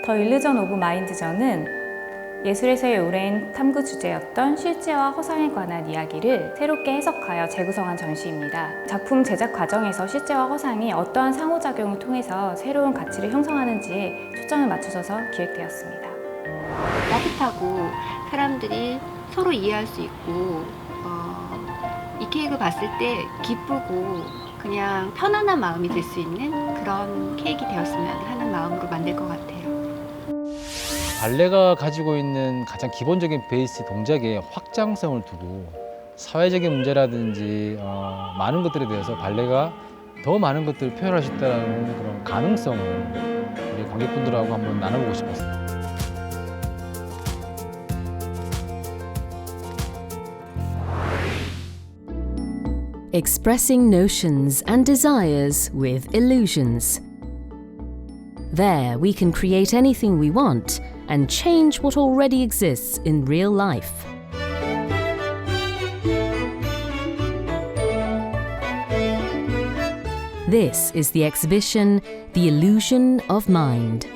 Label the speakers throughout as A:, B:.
A: 더 일루전 오브 마인드전은 예술에서의 오랜 탐구 주제였던 실제와 허상에 관한 이야기를 새롭게 해석하여 재구성한 전시입니다. 작품 제작 과정에서 실제와 허상이 어떠한 상호작용을 통해서 새로운 가치를 형성하는지에 초점을 맞춰져서 기획되었습니다.
B: 따뜻하고 사람들이 서로 이해할 수 있고 이 케이크 봤을 때 기쁘고 그냥 편안한 마음이 들 수 있는 그런 케이크 되었으면 하는 마음으로 만들 것 같아요.
C: 발레가 가지고 있는 가장 기본적인 베이스 동작에 확장성을 두고 사회적인 문제라든지 많은 것들에 대해서 발레가 더 많은 것들을 표현할 수 있다는 그런 가능성을 우리 관객분들하고 한번 나눠보고 싶었습니다.
D: Expressing notions and desires with illusions. There, we can create anything we want and change what already exists in real life. This is the exhibition, The Illusion of Mind.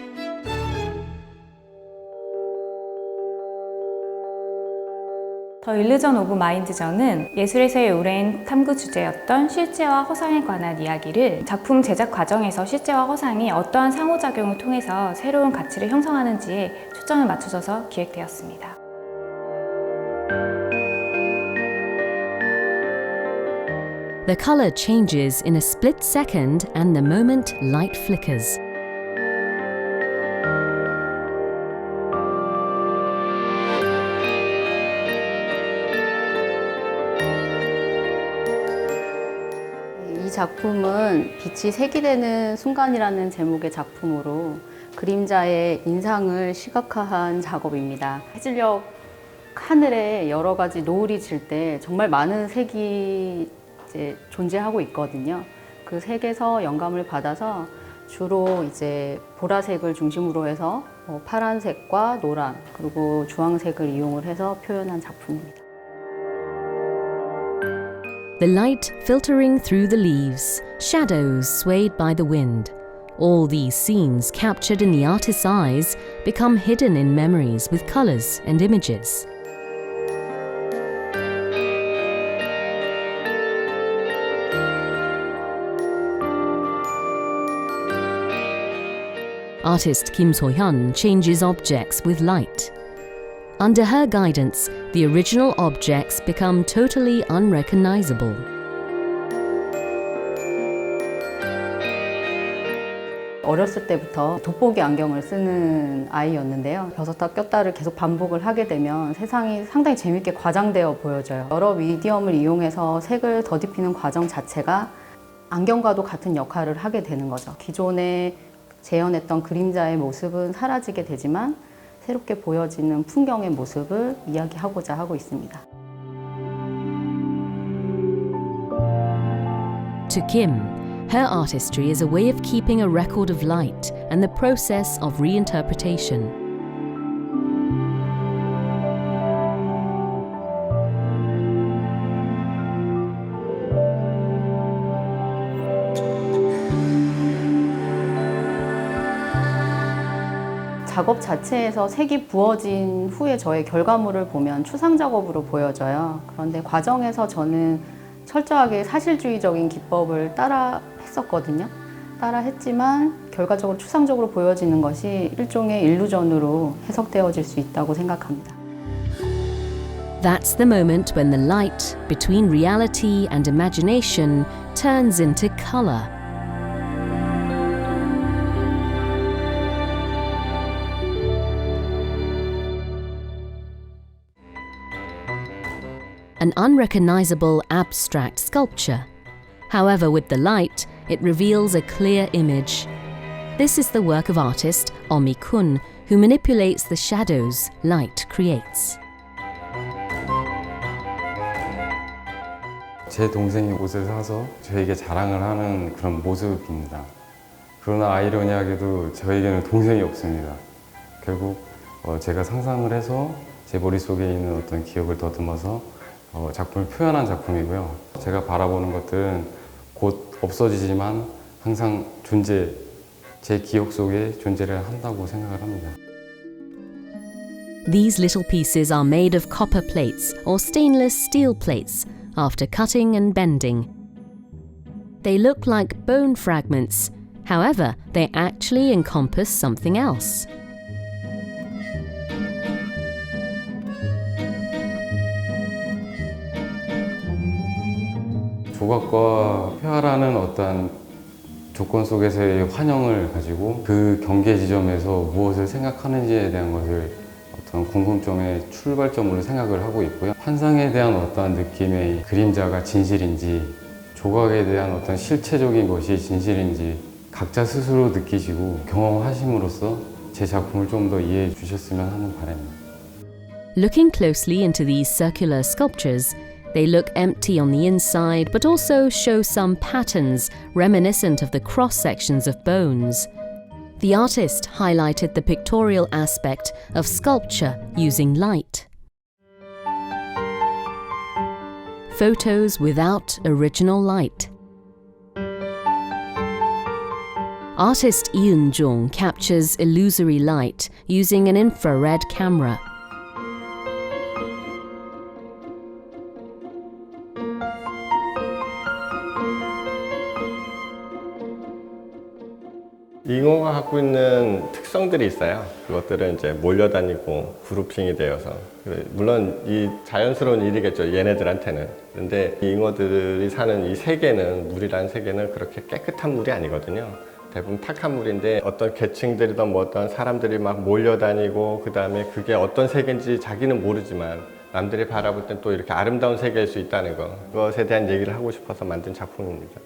A: 더 일루전 오브 마인드전은 예술에서의 오랜 탐구 주제였던 실제와 허상에 관한 이야기를 작품 제작 과정에서 실제와 허상이 어떠한 상호작용을 통해서 새로운 가치를 형성하는지에 초점을 맞춰져서 기획되었습니다.
D: The color changes in a split second and the moment light flickers.
B: 이 작품은 빛이 색이 되는 순간이라는 제목의 작품으로 그림자의 인상을 시각화한 작업입니다. 해질녘 하늘에 여러 가지 노을이 질 때 정말 많은 색이 이제 존재하고 있거든요. 그 색에서 영감을 받아서 주로 이제 보라색을 중심으로 해서 파란색과 노란 그리고 주황색을 이용을 해서 표현한 작품입니다.
D: The light filtering through the leaves, shadows swayed by the wind. All these scenes captured in the artist's eyes become hidden in memories with colors and images. Artist Kim So-hyun changes objects with light. Under her guidance, the original objects become totally unrecognizable.
B: 어렸을 때부터 돋보기 안경을 쓰는 아이였는데요. 벗었다 꼈다를 계속 반복을 하게 되면 세상이 상당히 재밌게 과장되어 보여져요. 여러 미디엄을 이용해서 색을 더딥히는 과정 자체가 안경과도 같은 역할을 하게 되는 거죠. 기존에 재현했던 그림자의 모습은 사라지게 되지만 새롭게 보여지는 풍경의 모습을 이야기하고자 하고 있습니다.
D: To Kim, her artistry is a way of keeping a record of light and the process of reinterpretation.
B: 작업 자체에서 색이 부어진 후에 저의 결과물을 보면 추상 작업으로 보여져요. 그런데 과정에서 저는 철저하게 사실주의적인 기법을 따라 했었거든요. 따라 했지만 결과적으로 추상적으로 보여지는 것이 일종의 일루전으로 해석되어질 수 있다고 생각합니다.
D: That's the moment when the light between reality and imagination turns into color. An unrecognizable abstract sculpture. However, with the light, it reveals a clear image. This is the work of artist Omi Kun, who manipulates the shadows light creates.
E: 제 동생이 옷을 사서 저에게 자랑을 하는 그런 모습입니다. 그러나 아이러니하게도 저에게는 동생이 없습니다. 결국 제가 상상을 해서 제 머릿속에 있는 어떤 기억을 더듬어서 작품을 표현한 작품이고요. 제가 바라보는 것들은 곧 없어지지만 항상 존재하는 제 기억 속에 존재를 한다고 생각을 합니다.
D: These little pieces are made of copper plates or stainless steel plates after cutting and bending. They look like bone fragments, however, they actually encompass something else.
E: 조각과 회화라는 어떤 조건 속에서의 환영을 가지고 그 경계 지점에서 무엇을 생각하는지에 대한 것을 어떤 공통점의 출발점으로 생각을 하고 있고요. 환상에 대한 어떤 느낌의 그림자가 진실인지 조각에 대한 어떤 실체적인 것이 진실인지 각자 스스로 느끼시고 경험하심으로써 제 작품을 좀 더 이해해 주셨으면 하는 바람입니다.
D: Looking closely into these circular sculptures, they look empty on the inside but also show some patterns reminiscent of the cross sections of bones. The artist highlighted the pictorial aspect of sculpture using light. Photos without original light. Artist Yoon Jung captures illusory light using an infrared camera.
F: 잉어가 갖고 있는 특성들이 있어요. 그것들은 이제 몰려다니고 그룹핑이 되어서 물론 이 자연스러운 일이겠죠, 얘네들한테는. 근데 이 잉어들이 사는 이 세계는, 물이라는 세계는 그렇게 깨끗한 물이 아니거든요. 대부분 탁한 물인데 어떤 계층들이든 뭐 어떤 사람들이 막 몰려다니고 그 다음에 그게 어떤 세계인지 자기는 모르지만 남들이 바라볼 땐 또 이렇게 아름다운 세계일 수 있다는 거, 그것에 대한 얘기를 하고 싶어서 만든 작품입니다.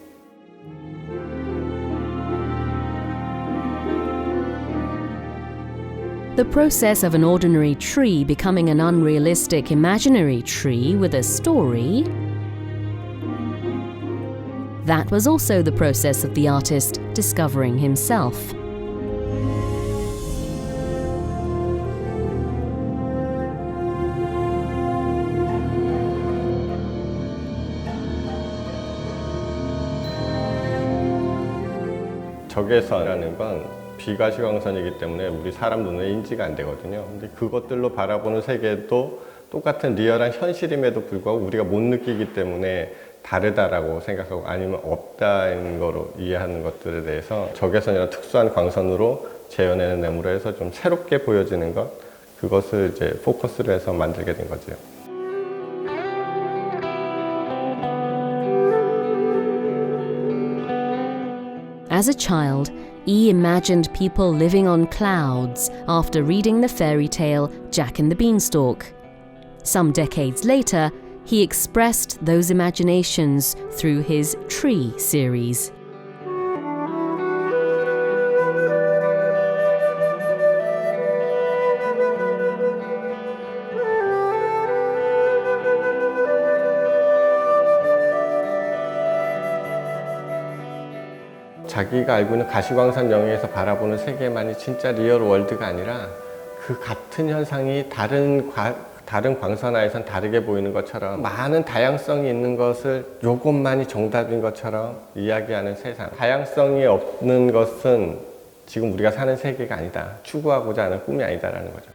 D: The process of an ordinary tree becoming an unrealistic imaginary tree with a story. That was also the process of the artist discovering himself.
F: 적외선이라는 건 비가시광선이기 때문에 우리 사람 눈에 인지가 안 되거든요. 근데 그것들로 바라보는 세계도 똑같은 리얼한 현실임에도 불구하고 우리가 못 느끼기 때문에 다르다라고 생각하고 아니면 없다는 거로 이해하는 것들에 대해서 적외선이나 특수한 광선으로 재현해낸 내물로 해서 좀 새롭게 보여지는 것, 그것을 이제 포커스를 해서 만들게 된 거죠.
D: As a child, E imagined people living on clouds after reading the fairy tale Jack and the Beanstalk. Some decades later, he expressed those imaginations through his Tree series.
F: 자기가 알고 있는 가시광선 영역에서 바라보는 세계만이 진짜 리얼 월드가 아니라 그 같은 현상이 다른 광선하에선 다르게 보이는 것처럼 많은 다양성이 있는 것을 요것만이 정답인 것처럼 이야기하는 세상. 다양성이 없는 것은 지금 우리가 사는 세계가 아니다. 추구하고자 하는 꿈이 아니다라는 거죠.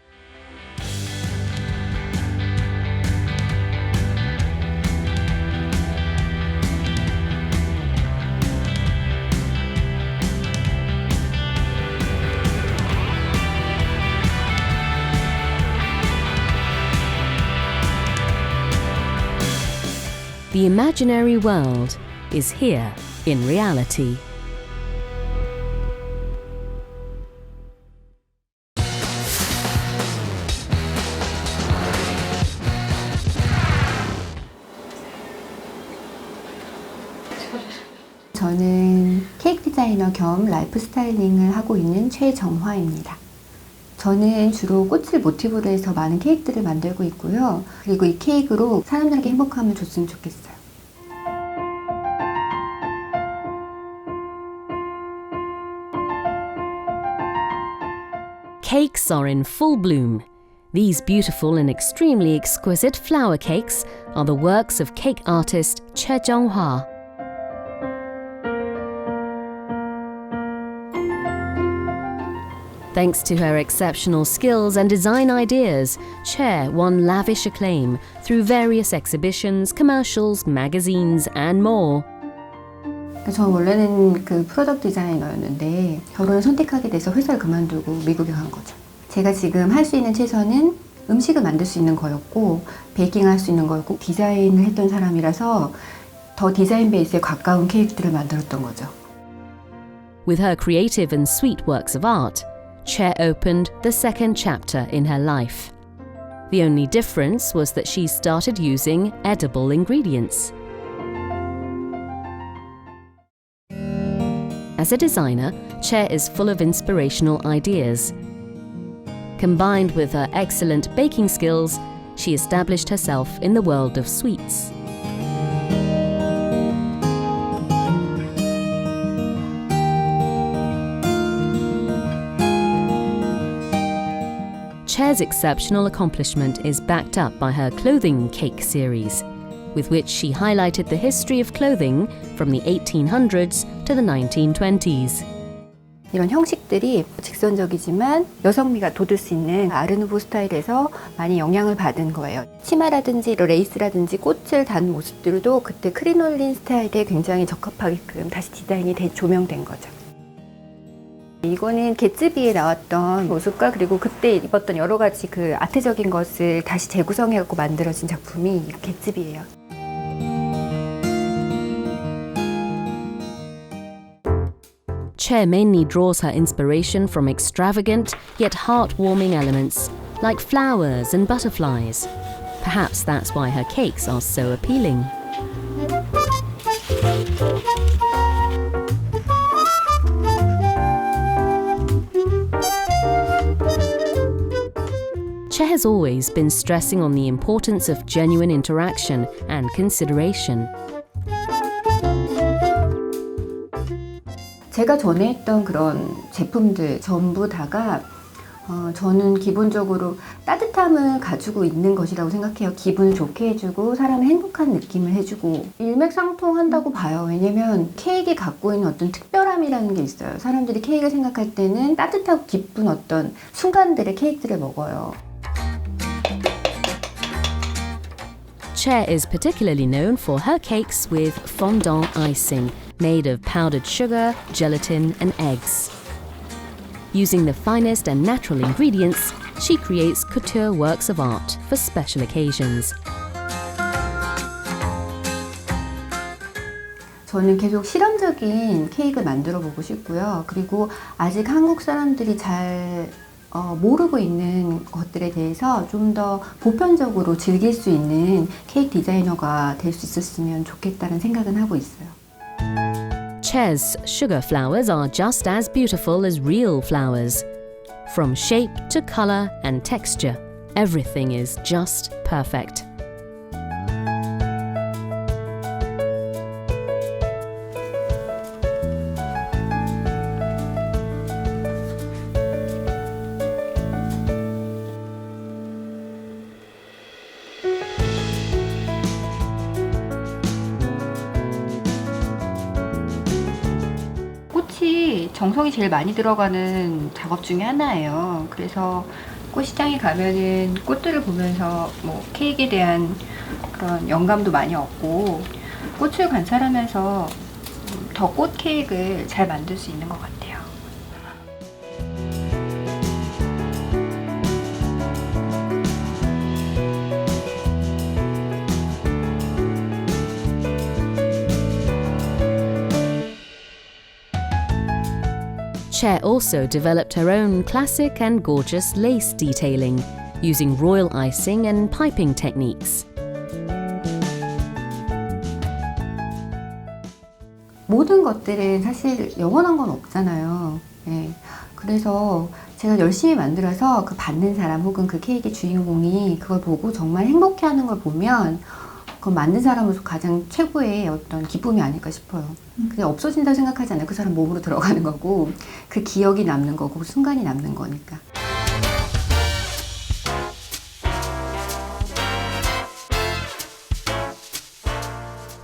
D: The imaginary world is here in reality.
G: 저는 케이크 디자이너 겸 라이프 스타일링을 하고 있는 최정화입니다. 저는 주로 꽃을 모티브로 해서 많은 케이크들을 만들고 있고요. 그리고 이 케이크로 사람들에게 행복함을 줬으면 좋겠어요.
D: Cakes are in full bloom. These beautiful and extremely exquisite flower cakes are the works of cake artist Choi Jung-hwa. Thanks to her exceptional skills and design ideas, Che won lavish acclaim through various exhibitions, commercials, magazines, and more.
G: 저 원래는 그 프로덕트 디자이너였는데 결혼을 선택하게 돼서 회사를 그만두고 미국에 간 거죠. 제가 지금 할 수 있는 최선은 음식을 만들 수 있는 거였고 베이킹을 할 수 있는 거였고 디자인을 했던 사람이라서 더 디자인 베이스에 가까운 케이크들을 만들었던 거죠.
D: With her creative and sweet works of art, Che opened the second chapter in her life. The only difference was that she started using edible ingredients. As a designer, Che is full of inspirational ideas. Combined with her excellent baking skills, she established herself in the world of sweets. Che's exceptional accomplishment is backed up by her clothing cake series, with which she highlighted the history of clothing from the 1800s to the 1920s.
G: 이런 형식들이 직선적이지만 여성미가 돋을 수 있는 아르누보 스타일에서 많이 영향을 받은 거예요. 치마라든지 레이스라든지 꽃을 단 모습들도 그때 크리놀린 스타일에 굉장히 적합하게끔 다시 디자인이 조명된 거죠. 이거는 개츠비에 나왔던 모습과 그리고 그때 입었던 여러 가지 그 아트적인 것을 다시 재구성해갖고 만들어진 작품이 개츠비예요.
D: Che mainly draws her inspiration from extravagant yet heartwarming elements like flowers and butterflies. Perhaps that's why her cakes are so appealing. Che has always been stressing on the importance of genuine interaction and consideration.
G: 제가 전에 했던 그런 제품들 전부 다가 저는 기본적으로 따뜻함을 가지고 있는 것이라고 생각해요. 기분을 좋게 해주고 사람을 행복한 느낌을 해주고 일맥상통한다고 봐요. 왜냐면 케이크가 갖고 있는 어떤 특별함이라는 게 있어요. 사람들이 케이크를 생각할 때는 따뜻하고 기쁜 어떤 순간들의 케이크들을 먹어요.
D: Che is particularly known for her cakes with fondant icing made of powdered sugar, gelatin and eggs. Using the finest and natural ingredients, she creates couture works of art for special occasions.
G: 저는 계속 실험적인 케이크를 만들어 보고 싶고요. 그리고 아직 한국 사람들이 잘 모르고 있는 것들에 대해서 좀 더 보편적으로 즐길 수 있는 케이크 디자이너가 될 수 있었으면 좋겠다는 생각은 하고 있어요.
D: Che's sugar flowers are just as beautiful as real flowers. From shape to color and texture, everything is just perfect.
G: 꽃이 정성이 제일 많이 들어가는 작업 중에 하나예요. 그래서 꽃시장에 가면은 꽃들을 보면서 뭐 케이크에 대한 그런 영감도 많이 얻고 꽃을 관찰하면서 더 꽃 케이크를 잘 만들 수 있는 것 같아요.
D: Che also developed her own classic and gorgeous lace detailing, using royal icing and piping techniques.
G: 모든 것들은 사실 영원한 건 없잖아요. 네. 그래서 제가 열심히 만들어서 그 받는 사람 혹은 그 케이크의 주인공이 그걸 보고 정말 행복해하는 걸 보면 그건 만든 사람으로서 가장 최고의 어떤 기쁨이 아닐까 싶어요. 그게 없어진다고 생각하지 않아요. 그 사람 몸으로 들어가는 거고 그 기억이 남는 거고 그 순간이 남는 거니까.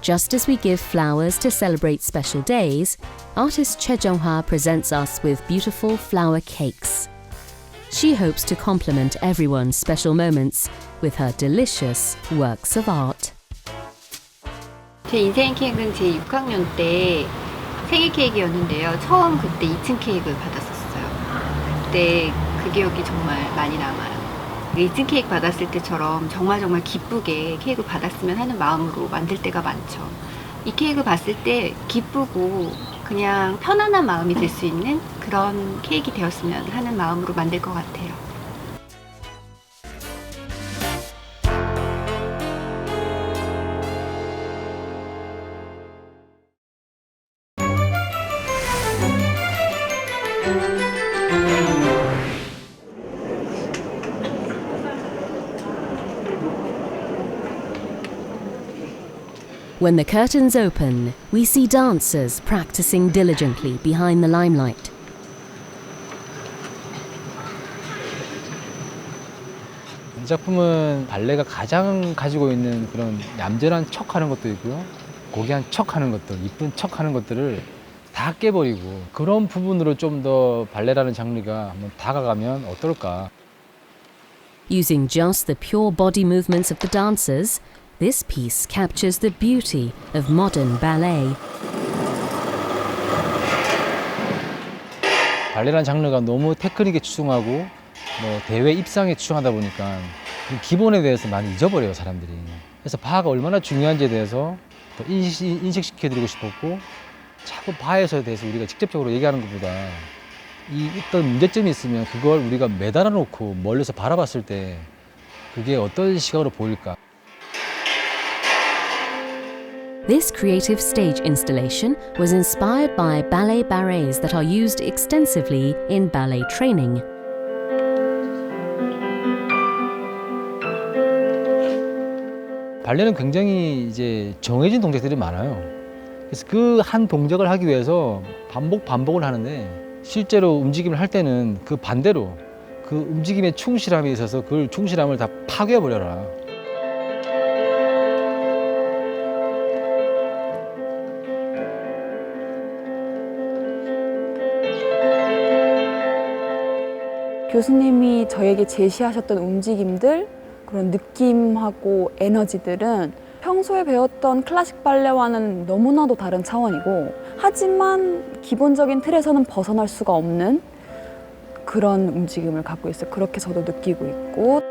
D: Just as we give flowers to celebrate special days, artist Che Jong-ha presents us with beautiful flower cakes. she hopes to complement everyone's special moments with her delicious works of art.
G: 제 인생 케이크는 제 6학년 때 생일 케이크였는데요. 처음 그때 2층 케이크를 받았었어요. 그때 그 기억이 정말 많이 남아요. 2층 케이크 받았을 때처럼 정말 기쁘게 케이크 받았으면 하는 마음으로 만들 때가 많죠. 이 케이크 봤을 때 기쁘고 그냥 편안한 마음이 들 수 있는 그런 케이크 되었으면 하는 마음으로 만들 것 같아요.
D: When the curtains open, we see dancers practicing diligently behind the limelight.
C: 이 작품은 발레가 가장 가지고 있는 그런 얌전한 척하는 것도 있고요. 고귀한 척하는 것들, 이쁜 척하는 것들을 다 깨버리고 그런 부분으로 좀 더 발레라는 장르가 한번 다가가면 어떨까.
D: Using just the pure body movements of the dancers, this piece captures the beauty of modern ballet.
C: 발레라는 장르가 너무 테크닉에 집중하고 뭐 대회 입상에 집중하다 보니까 그 기본에 대해서 많이 잊어버려요, 사람들이. 그래서 바가 얼마나 중요한지에 대해서 더 인식시켜드리고 싶었고, 자꾸 바에서에 대해서 우리가 직접적으로 얘기하는 것보다 이 어떤 문제점이 있으면 그걸 우리가 매달아 놓고 멀리서 바라봤을 때 그게 어떤 시각으로 보일까.
D: This creative stage installation was inspired by ballet ballets that are used extensively in ballet training.
C: 발레는 굉장히 이제 정해진 동작들이 많아요. 그래서 그 한 동작을 하기 위해서 반복을 하는데, 실제로 움직임을 할 때는 그 반대로 그 움직임에 충실함에 있어서 그 충실함을 다 파괴해버려라.
H: 교수님이 저에게 제시하셨던 움직임들, 그런 느낌하고 에너지들은 평소에 배웠던 클래식 발레와는 너무나도 다른 차원이고, 하지만 기본적인 틀에서는 벗어날 수가 없는 그런 움직임을 갖고 있어요. 그렇게 저도 느끼고 있고.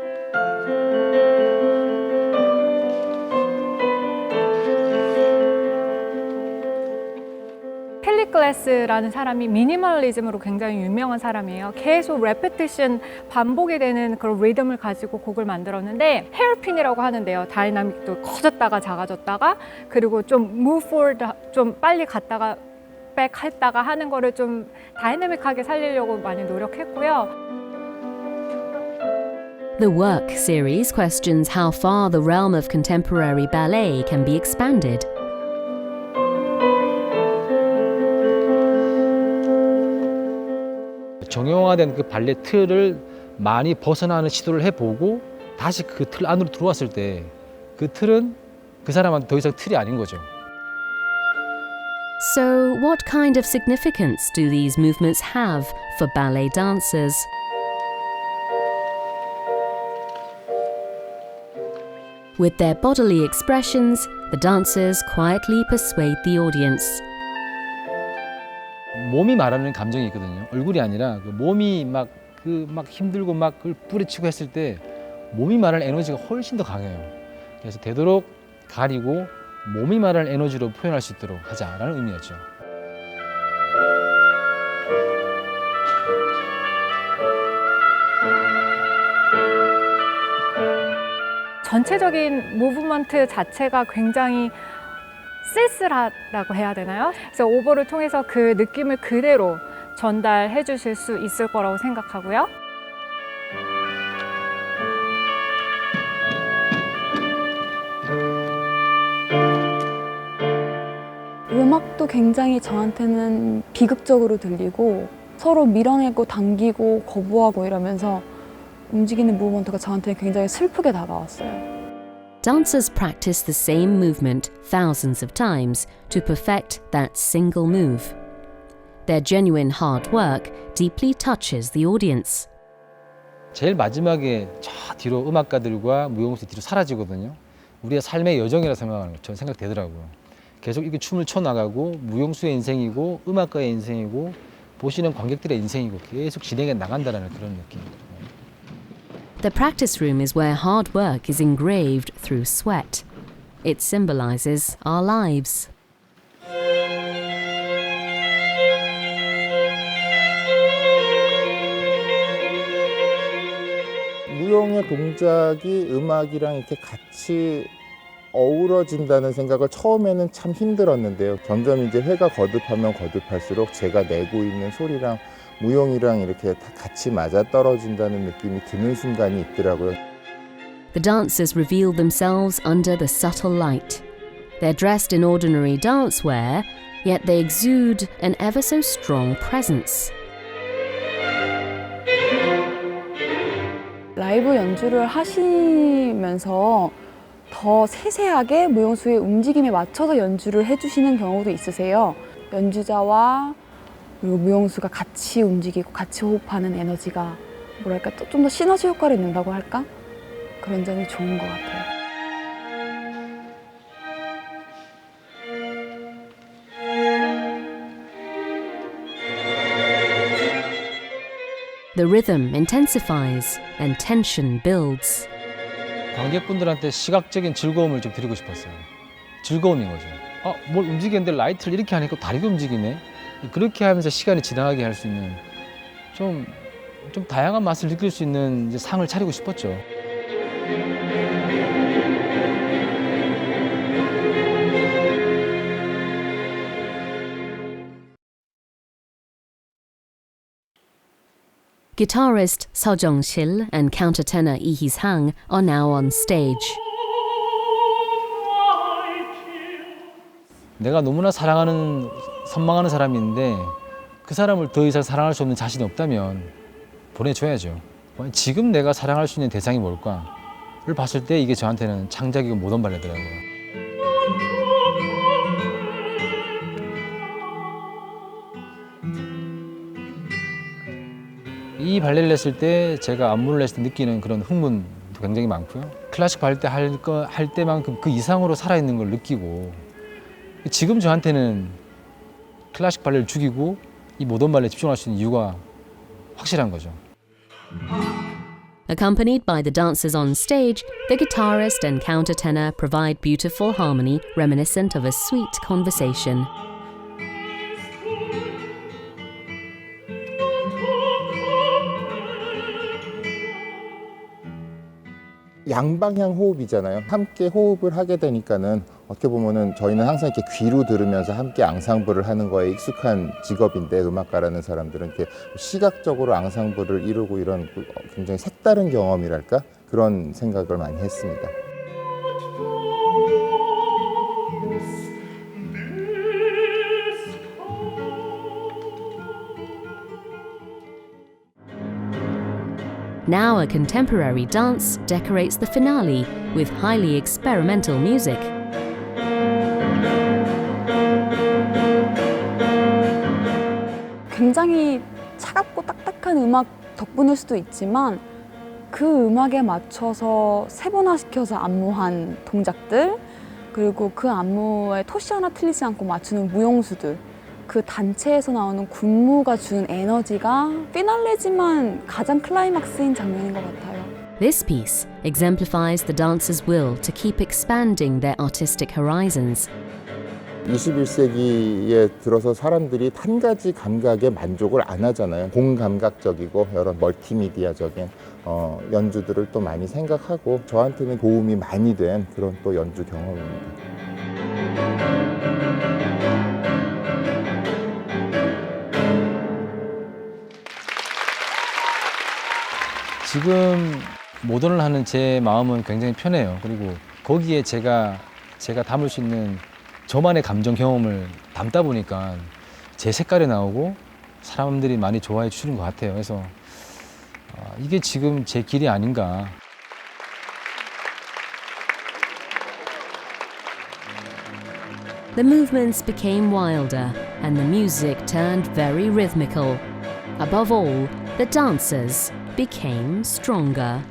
A: 캘리 클래스라는 사람이 미니멀리즘으로 굉장히 유명한 사람이에요. 계속 레피티션, 반복이 되는 그런 리듬을 가지고 곡을 만들었는데, 헤어핀이라고 하는데요. 다이나믹도 커졌다가 작아졌다가, 그리고 좀 move forward, 좀 빨리 갔다가 백 했다가 하는 거를 좀 다이나믹하게 살리려고 많이 노력했고요.
D: The work series questions how far the realm of contemporary ballet can be expanded.
C: 정형화된 그 발레 틀을 많이 벗어나는 시도를 해보고 다시 그 틀 안으로 들어왔을 때 그 틀은 그 사람한테 더 이상 틀이 아닌 거죠.
D: So, what kind of significance do these movements have for ballet dancers? With their bodily expressions, the dancers quietly persuade the audience.
C: 몸이 말하는 감정이 있거든요. 얼굴이 아니라 그 몸이 막 힘들고 막 그걸 뿌리치고 했을 때 몸이 말하는 에너지가 훨씬 더 강해요. 그래서 되도록 가리고 몸이 말하는 에너지로 표현할 수 있도록 하자라는 의미였죠.
A: 전체적인 무브먼트 자체가 굉장히 쓸쓸하다고 해야 되나요? 그래서 오버를 통해서 그 느낌을 그대로 전달해 주실 수 있을 거라고 생각하고요.
H: 음악도 굉장히 저한테는 비극적으로 들리고, 서로 밀어내고 당기고 거부하고 이러면서 움직이는 무브먼트가 저한테는 굉장히 슬프게 다가왔어요.
D: Dancers practice the same movement thousands of times to perfect that single move. Their genuine hard work deeply touches the audience.
C: 제일 마지막에 저 뒤로 음악가들과 무용수 뒤로 사라지거든요. 우리의 삶의 여정이라 생각하는 거 저는 생각되더라고요. 계속 이렇게 춤을 춰나가고 무용수의 인생이고 음악가의 인생이고 보시는 관객들의 인생이고 계속 진행해 나간다는 그런 느낌.
D: The practice room is where hard work is engraved through sweat. It symbolizes our lives.
I: 무용의 동작이 음악이랑 이렇게 같이 어우러진다는 생각을 처음에는 참 힘들었는데요. 점점 이제 회가 거듭하면 거듭할수록 제가 내고 있는 소리랑 무용이랑 이렇게 다 같이 맞아 떨어진다는 느낌이 드는 순간이 있더라고요.
D: The dancers reveal themselves under the subtle light. They're dressed in ordinary dance wear, yet they exude an ever so strong presence.
H: 라이브 연주를 하시면서 더 세세하게 무용수의 움직임에 맞춰서 연주를 해주시는 경우도 있으세요. 연주자와 그리고 무용수가 같이 움직이고 같이 호흡하는 에너지가 뭐랄까 좀 더 시너지 효과를 낸다고 할까? 그런 점이 좋은 것 같아요.
D: The rhythm intensifies and tension builds.
C: 관객분들한테 시각적인 즐거움을 좀 드리고 싶었어요. 즐거움인 거죠. 뭘 움직이는데 라이트를 이렇게 하니까 다리도 움직이네. 그렇게 하면서 시간이 지나가게 할 수 있는 좀 다양한 맛을 느낄 수 있는 이제 상을 차리고 싶었죠.
D: Guitarist Seo Jong-sil and countertenor Lee Hee-sang are now on stage.
C: 내가 너무나 사랑하는, 선망하는 사람이 있는데 그 사람을 더 이상 사랑할 수 없는 자신이 없다면 보내줘야죠. 지금 내가 사랑할 수 있는 대상이 뭘까를 봤을 때 이게 저한테는 창작이고 모던 발레더라고요. 이 발레를 했을 때 제가 안무를 했을 때 느끼는 그런 흥분도 굉장히 많고요. 클래식 발레 때 할 때만큼 그 이상으로 살아있는 걸 느끼고 지금 저한테는 클래식 발레를 죽이고 이 모던 발레에 집중할 수 있는 이유가 확실한 거죠.
D: Accompanied by the dancers on stage, the guitarist and countertenor provide beautiful harmony reminiscent of a sweet conversation.
I: 양방향 호흡이잖아요. 함께 호흡을 하게 되니까는 어떻게 보면은 저희는 항상 이렇게 귀로 들으면서 함께 앙상블을 하는 거에 익숙한 직업인데 음악가라는 사람들은 이렇게 시각적으로 앙상블을 이루고 이런 굉장히 색다른 경험이랄까 그런 생각을 많이 했습니다.
D: Now a contemporary dance decorates the finale with highly experimental music.
H: 굉장히 차갑고 딱딱한 음악 덕분일 수도 있지만 그 음악에 맞춰서 세분화시켜서 안무한 동작들 그리고 그 안무에 토시 하나 틀리지 않고 맞추는 무용수들 그 단체에서 나오는 군무가 주는 에너지가 피날레지만 가장 클라이막스인 장면인 것 같아요.
D: This piece exemplifies the dancers' will to keep expanding their artistic horizons.
I: 21세기에 들어서 사람들이 한 가지 감각에 만족을 안 하잖아요. 공감각적이고 여러 멀티미디어적인 연주들을 또 많이 생각하고 저한테는 도움이 많이 된 그런 또 연주 경험입니다.
C: 지금 모던을 하는 제 마음은 굉장히 편해요. 그리고 거기에 제가 담을 수 있는 저만의 감정 경험을 담다 보니까 제 색깔이 나오고 사람들이 많이 좋아해 주시는 것 같아요. 그래서 이게 지금 제 길이 아닌가.
D: The movements became wilder and the music turned very rhythmical. Above all, the dancers became stronger.